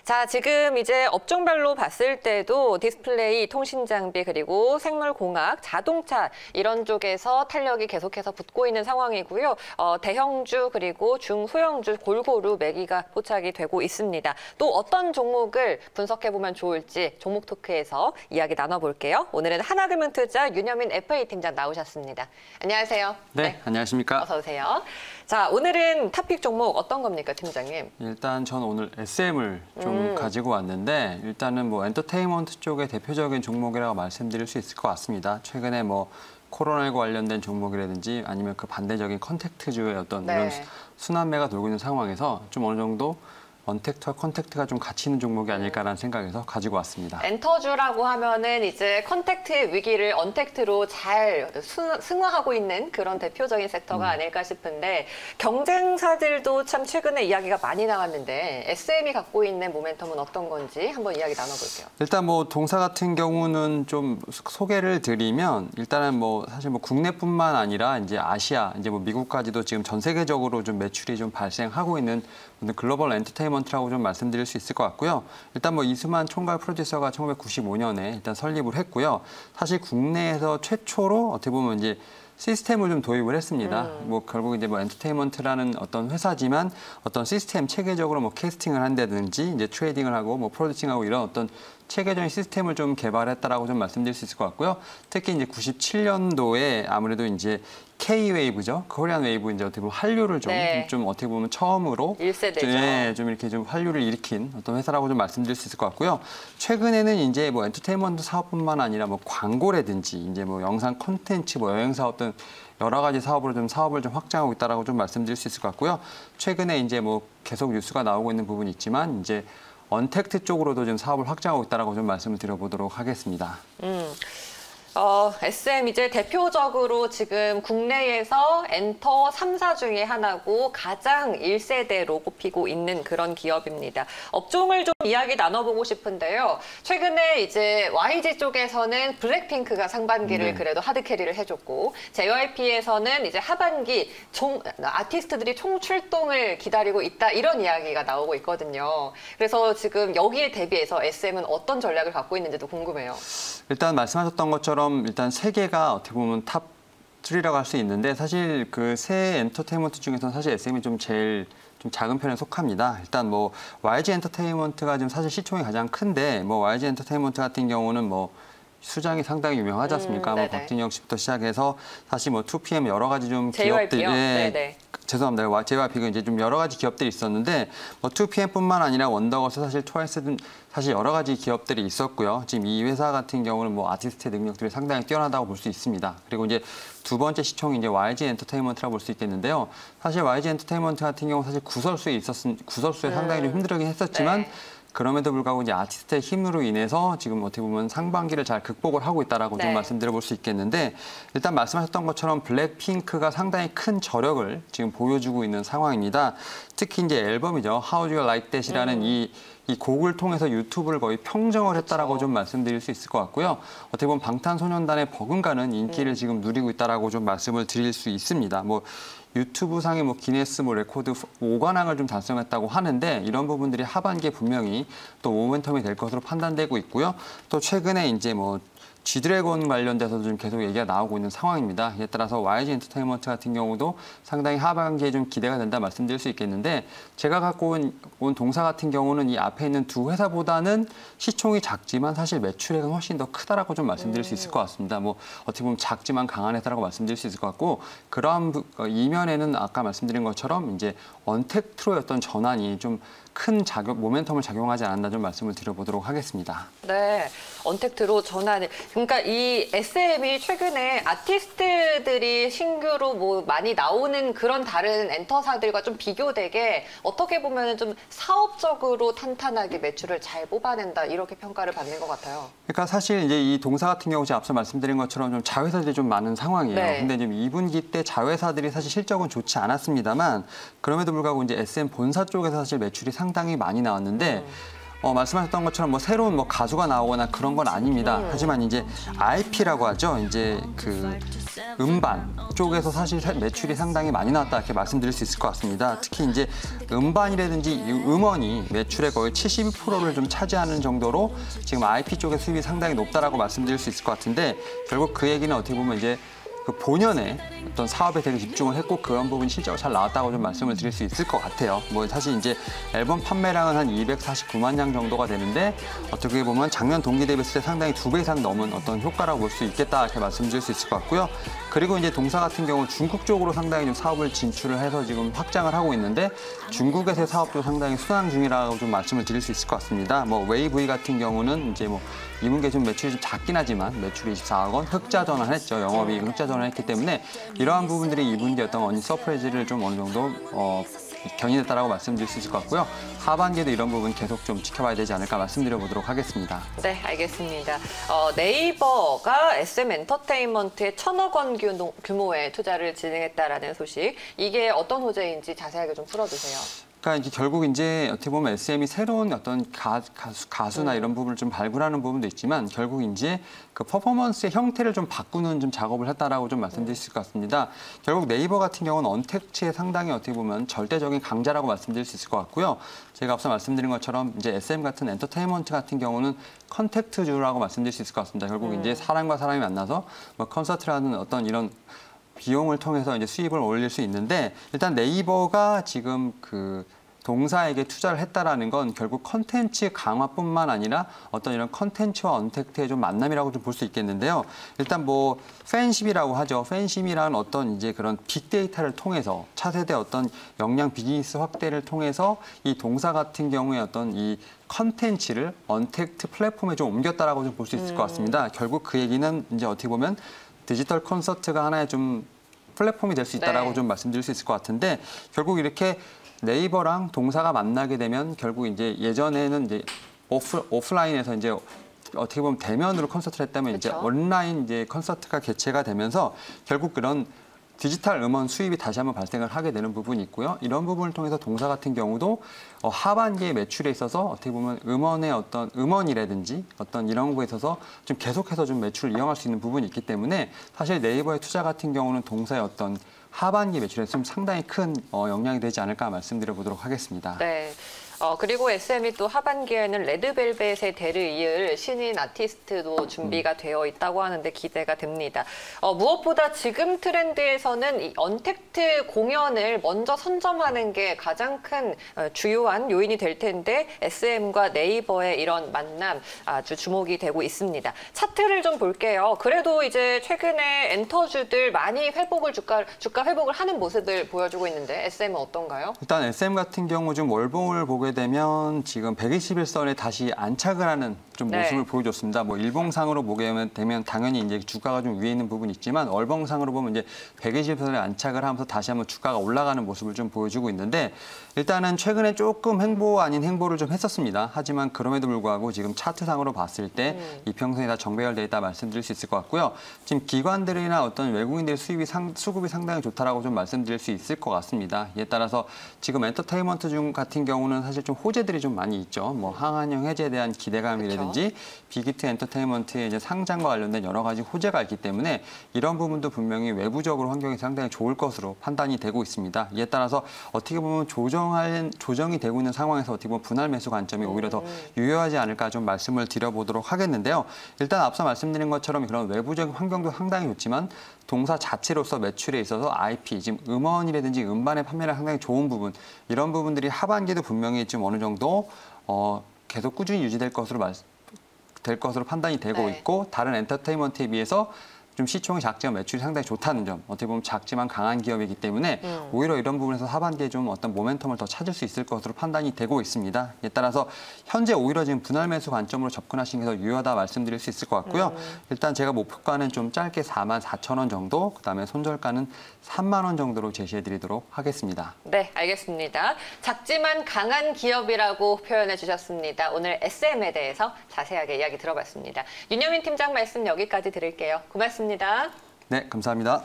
자, 지금 이제 업종별로 봤을 때도 디스플레이, 통신장비, 그리고 생물공학, 자동차 이런 쪽에서 탄력이 계속해서 붙고 있는 상황이고요. 대형주 그리고 중소형주 골고루 매기가 포착이 되고 있습니다. 또 어떤 종목을 분석해보면 좋을지 종목 토크에서 이야기 나눠볼게요. 오늘은 하나금융투자 윤여민 FA 팀장 나오셨습니다. 안녕하세요. 네, 안녕하십니까. 어서 오세요. 자, 오늘은 탑픽 종목 어떤 겁니까, 팀장님? 일단 저는 오늘 SM을 좀 가지고 왔는데 일단은 뭐 엔터테인먼트 쪽의 대표적인 종목이라고 말씀드릴 수 있을 것 같습니다. 최근에 뭐 코로나19 관련된 종목이라든지 아니면 그 반대적인 컨택트주의 어떤 이런 순환매가 돌고 있는 상황에서 좀 어느 정도 언택트와 컨택트가 좀 같이 있는 종목이 아닐까라는 생각에서 가지고 왔습니다. 엔터주라고 하면은 이제 컨택트 위기를 언택트로 잘 승화하고 있는 그런 대표적인 섹터가 아닐까 싶은데 경쟁사들도 참 최근에 이야기가 많이 나왔는데 SM이 갖고 있는 모멘텀은 어떤 건지 한번 이야기 나눠볼게요. 일단 뭐 동사 같은 경우는 좀 소개를 드리면 일단은 뭐 사실 뭐 국내뿐만 아니라 이제 아시아, 이제 뭐 미국까지도 지금 전 세계적으로 좀 매출이 좀 발생하고 있는 글로벌 엔터테인먼트라고 좀 말씀드릴 수 있을 것 같고요. 일단 뭐 이수만 총괄 프로듀서가 1995년에 일단 설립을 했고요. 사실 국내에서 최초로 어떻게 보면 이제 시스템을 좀 도입을 했습니다. 뭐 결국 이제 뭐 엔터테인먼트라는 어떤 회사지만 어떤 시스템 체계적으로 뭐 캐스팅을 한다든지 이제 트레이딩을 하고 뭐 프로듀싱하고 이런 어떤 체계적인 시스템을 좀 개발했다라고 좀 말씀드릴 수 있을 것 같고요. 특히 이제 97년도에 아무래도 이제 K-웨이브죠. 코리안 웨이브 이제 어떻게 보면 한류를 좀 어떻게 보면 처음으로 1세대죠. 좀 이렇게 좀 한류를 일으킨 어떤 회사라고 좀 말씀드릴 수 있을 것 같고요. 최근에는 이제 뭐 엔터테인먼트 사업뿐만 아니라 뭐 광고라든지 이제 뭐 영상 콘텐츠, 뭐 여행 사업 등 여러 가지 사업을 좀 확장하고 있다라고 좀 말씀드릴 수 있을 것 같고요. 최근에 이제 뭐 계속 뉴스가 나오고 있는 부분이 있지만 이제 언택트 쪽으로도 좀 사업을 확장하고 있다라고 좀 말씀을 드려보도록 하겠습니다. SM 이제 대표적으로 지금 국내에서 엔터 3사 중에 하나고 가장 1세대로 꼽히고 있는 그런 기업입니다. 업종을 좀 이야기 나눠보고 싶은데요. 최근에 이제 YG 쪽에서는 블랙핑크가 상반기를 그래도 하드캐리를 해줬고 JYP에서는 이제 하반기 아티스트들이 총출동을 기다리고 있다 이런 이야기가 나오고 있거든요. 그래서 지금 여기에 대비해서 SM은 어떤 전략을 갖고 있는지도 궁금해요. 일단 말씀하셨던 것처럼 일단 세 개가 어떻게 보면 탑 3라고 할 수 있는데 사실 그 세 엔터테인먼트 중에서는 사실 SM이 좀 제일 좀 작은 편에 속합니다. 일단 뭐 YG 엔터테인먼트가 지금 사실 시총이 가장 큰데 뭐 YG 엔터테인먼트 같은 경우는 뭐 수장이 상당히 유명하지 않습니까? 뭐 박진영 씨부터 시작해서 사실 뭐 2PM 여러 가지 좀 기업들, 죄송합니다. JYP가 이제 좀 여러 가지 기업들이 있었는데 뭐 2PM뿐만 아니라 원더걸스, 사실 트와이스 등 사실 여러 가지 기업들이 있었고요. 지금 이 회사 같은 경우는 뭐 아티스트의 능력들이 상당히 뛰어나다고 볼 수 있습니다. 그리고 이제 두 번째 시총이 이제 YG 엔터테인먼트라고 볼 수 있겠는데요. 사실 YG 엔터테인먼트 같은 경우 사실 구설수에 상당히 좀 힘들긴 했었지만. 그럼에도 불구하고 이제 아티스트의 힘으로 인해서 지금 어떻게 보면 상반기를 잘 극복을 하고 있다라고 좀 말씀드려볼 수 있겠는데 일단 말씀하셨던 것처럼 블랙핑크가 상당히 큰 저력을 지금 보여주고 있는 상황입니다. 특히 이제 앨범이죠. How Do You Like That이라는 이 곡을 통해서 유튜브를 거의 평정을 했다라고 좀 말씀드릴 수 있을 것 같고요. 어떻게 보면 방탄소년단의 버금가는 인기를 지금 누리고 있다라고 좀 말씀을 드릴 수 있습니다. 뭐 유튜브 상의 뭐 기네스 뭐 레코드 5관왕을 좀 달성했다고 하는데 이런 부분들이 하반기에 분명히 또 모멘텀이 될 것으로 판단되고 있고요. 또 최근에 이제 뭐 G드래곤 관련돼서도 좀 계속 얘기가 나오고 있는 상황입니다. 이에 따라서 YG 엔터테인먼트 같은 경우도 상당히 하반기에 좀 기대가 된다 말씀드릴 수 있겠는데 제가 갖고 온 동사 같은 경우는 이 앞에 있는 두 회사보다는 시총이 작지만 사실 매출액은 훨씬 더 크다라고 좀 말씀드릴 수 있을 것 같습니다. 뭐 어떻게 보면 작지만 강한 회사라고 말씀드릴 수 있을 것 같고 그러한 이면에는 아까 말씀드린 것처럼 이제 언택트로의 어떤 전환이 좀 큰 모멘텀을 작용하지 않았나 좀 말씀을 드려보도록 하겠습니다. 네, 언택트로 전환. 그러니까 이 SM이 최근에 아티스트들이 신규로 뭐 많이 나오는 그런 다른 엔터사들과 좀 비교되게 어떻게 보면 좀 사업적으로 탄탄하게 매출을 잘 뽑아낸다 이렇게 평가를 받는 것 같아요. 그러니까 사실 이제 이 동사 같은 경우 제가 앞서 말씀드린 것처럼 좀 자회사들이 좀 많은 상황이에요. 근데 지금 2분기 때 자회사들이 사실 실적은 좋지 않았습니다만 그럼에도 불구하고 이제 SM 본사 쪽에서 사실 매출이 상당히 많이 나왔는데 말씀하셨던 것처럼 뭐 새로운 뭐 가수가 나오거나 그런 건 아닙니다. 하지만 이제 IP라고 하죠. 이제 그 음반 쪽에서 사실 매출이 상당히 많이 나왔다 이렇게 말씀드릴 수 있을 것 같습니다. 특히 이제 음반이라든지 이 음원이 매출의 거의 72%를 좀 차지하는 정도로 지금 IP 쪽의 수입이 상당히 높다라고 말씀드릴 수 있을 것 같은데 결국 그 얘기는 어떻게 보면 이제 그 본연의 어떤 사업에 되게 집중을 했고 그런 부분이 실제로 잘 나왔다고 좀 말씀을 드릴 수 있을 것 같아요. 뭐 사실 이제 앨범 판매량은 한 249만 장 정도가 되는데 어떻게 보면 작년 동기 대비했을 때 상당히 2배 이상 넘은 어떤 효과라고 볼 수 있겠다 이렇게 말씀드릴 수 있을 것 같고요. 그리고 이제 동사 같은 경우 중국 쪽으로 상당히 좀 사업을 진출을 해서 지금 확장을 하고 있는데 중국에서의 사업도 상당히 순항 중이라고 좀 말씀을 드릴 수 있을 것 같습니다. 뭐 웨이브이 같은 경우는 이제 뭐 2분기에 좀 매출이 좀 작긴 하지만 매출이 24억 원 흑자 전환했죠. 영업이익 흑자 전환했기 때문에 이러한 부분들이 2분기 어떤 어닝 서프라이즈를 좀 어느 정도 견인했다라고 말씀드릴 수 있을 것 같고요. 하반기에도 이런 부분 계속 좀 지켜봐야 되지 않을까 말씀드려보도록 하겠습니다. 네, 알겠습니다. 네이버가 SM 엔터테인먼트에 1,000억 원 규모의 투자를 진행했다라는 소식. 이게 어떤 호재인지 자세하게 좀 풀어주세요. 그러니까 이제 결국 이제 어떻게 보면 SM이 새로운 어떤 가수나 이런 부분을 좀 발굴하는 부분도 있지만 결국 이제 그 퍼포먼스의 형태를 좀 바꾸는 좀 작업을 했다라고 좀 말씀드릴 수 있을 것 같습니다. 결국 네이버 같은 경우는 언택트에 상당히 어떻게 보면 절대적인 강자라고 말씀드릴 수 있을 것 같고요. 제가 앞서 말씀드린 것처럼 이제 SM 같은 엔터테인먼트 같은 경우는 컨택트주라고 말씀드릴 수 있을 것 같습니다. 결국 이제 사람과 사람이 만나서 뭐 콘서트라는 어떤 이런 비용을 통해서 이제 수입을 올릴 수 있는데 일단 네이버가 지금 그 동사에게 투자를 했다라는 건 결국 컨텐츠 강화뿐만 아니라 어떤 이런 컨텐츠와 언택트의 좀 만남이라고 좀 볼 수 있겠는데요. 일단 뭐 팬심이라고 하죠. 팬심이라는 어떤 이제 그런 빅데이터를 통해서 차세대 어떤 역량 비즈니스 확대를 통해서 이 동사 같은 경우에 어떤 이 컨텐츠를 언택트 플랫폼에 좀 옮겼다라고 좀 볼 수 있을 것 같습니다. 결국 그 얘기는 이제 어떻게 보면 디지털 콘서트가 하나의 좀 플랫폼이 될 수 있다라고 좀 말씀드릴 수 있을 것 같은데 결국 이렇게 네이버랑 동사가 만나게 되면 결국 이제 예전에는 이제 오프라인에서 이제 어떻게 보면 대면으로 콘서트를 했다면 이제 온라인 이제 콘서트가 개최가 되면서 결국 그런 디지털 음원 수입이 다시 한번 발생을 하게 되는 부분이 있고요. 이런 부분을 통해서 동사 같은 경우도 하반기에 매출에 있어서 어떻게 보면 음원의 어떤 음원이라든지 어떤 이런 거에 있어서 좀 계속해서 좀 매출을 이용할 수 있는 부분이 있기 때문에 사실 네이버의 투자 같은 경우는 동사의 어떤 하반기 매출에 좀 상당히 큰 영향이 되지 않을까 말씀드려 보도록 하겠습니다. 네. 그리고 SM이 또 하반기에는 레드벨벳의 대를 이을 신인 아티스트도 준비가 되어 있다고 하는데 기대가 됩니다. 무엇보다 지금 트렌드에서는 이 언택트 공연을 먼저 선점하는 게 가장 큰 주요한 요인이 될 텐데 SM과 네이버의 이런 만남 아주 주목이 되고 있습니다. 차트를 좀 볼게요. 그래도 이제 최근에 엔터주들 많이 주가 회복을 하는 모습을 보여주고 있는데 SM은 어떤가요? 일단 SM 같은 경우 좀 월봉을 보게 되면 지금 121선에 다시 안착을 하는 좀 모습을 보여줬습니다. 뭐 일봉상으로 보게 되면 당연히 이제 주가가 좀 위에 있는 부분이 있지만 월봉상으로 보면 이제 120선에 안착을 하면서 다시 한번 주가가 올라가는 모습을 좀 보여주고 있는데 일단은 최근에 조금 행보 아닌 행보를 좀 했었습니다. 하지만 그럼에도 불구하고 지금 차트상으로 봤을 때 이평선이 다 정배열돼 있다 말씀드릴 수 있을 것 같고요. 지금 기관들이나 어떤 외국인들의 수급이 상당히 좋다라고 좀 말씀드릴 수 있을 것 같습니다. 이에 따라서 지금 엔터테인먼트 중 같은 경우는 사실 좀 호재들이 좀 많이 있죠. 뭐 항한형 해제에 대한 기대감이라든지 빅히트 엔터테인먼트의 이제 상장과 관련된 여러 가지 호재가 있기 때문에 이런 부분도 분명히 외부적으로 환경이 상당히 좋을 것으로 판단이 되고 있습니다. 이에 따라서 어떻게 보면 조정이 되고 있는 상황에서 어떻게 보면 분할 매수 관점이 오히려 더 유효하지 않을까 좀 말씀을 드려보도록 하겠는데요. 일단 앞서 말씀드린 것처럼 그런 외부적인 환경도 상당히 좋지만 동사 자체로서 매출에 있어서 IP, 지금 음원이라든지 음반의 판매량 상당히 좋은 부분, 이런 부분들이 하반기도 분명히 좀 어느 정도 계속 꾸준히 유지될 것으로 판단이 되고 있고 다른 엔터테인먼트에 비해서 좀 시총이 작지만 매출이 상당히 좋다는 점, 어떻게 보면 작지만 강한 기업이기 때문에 오히려 이런 부분에서 하반기에 좀 어떤 모멘텀을 더 찾을 수 있을 것으로 판단이 되고 있습니다. 이에 따라서 현재 오히려 지금 분할 매수 관점으로 접근하시는 게 더 유효하다 말씀드릴 수 있을 것 같고요. 일단 제가 목표가는 좀 짧게 44,000원 정도, 그다음에 손절가는 3만 원 정도로 제시해드리도록 하겠습니다. 네, 알겠습니다. 작지만 강한 기업이라고 표현해 주셨습니다. 오늘 SM에 대해서 자세하게 이야기 들어봤습니다. 윤여민 팀장 말씀 여기까지 드릴게요. 고맙습니다. 네, 감사합니다.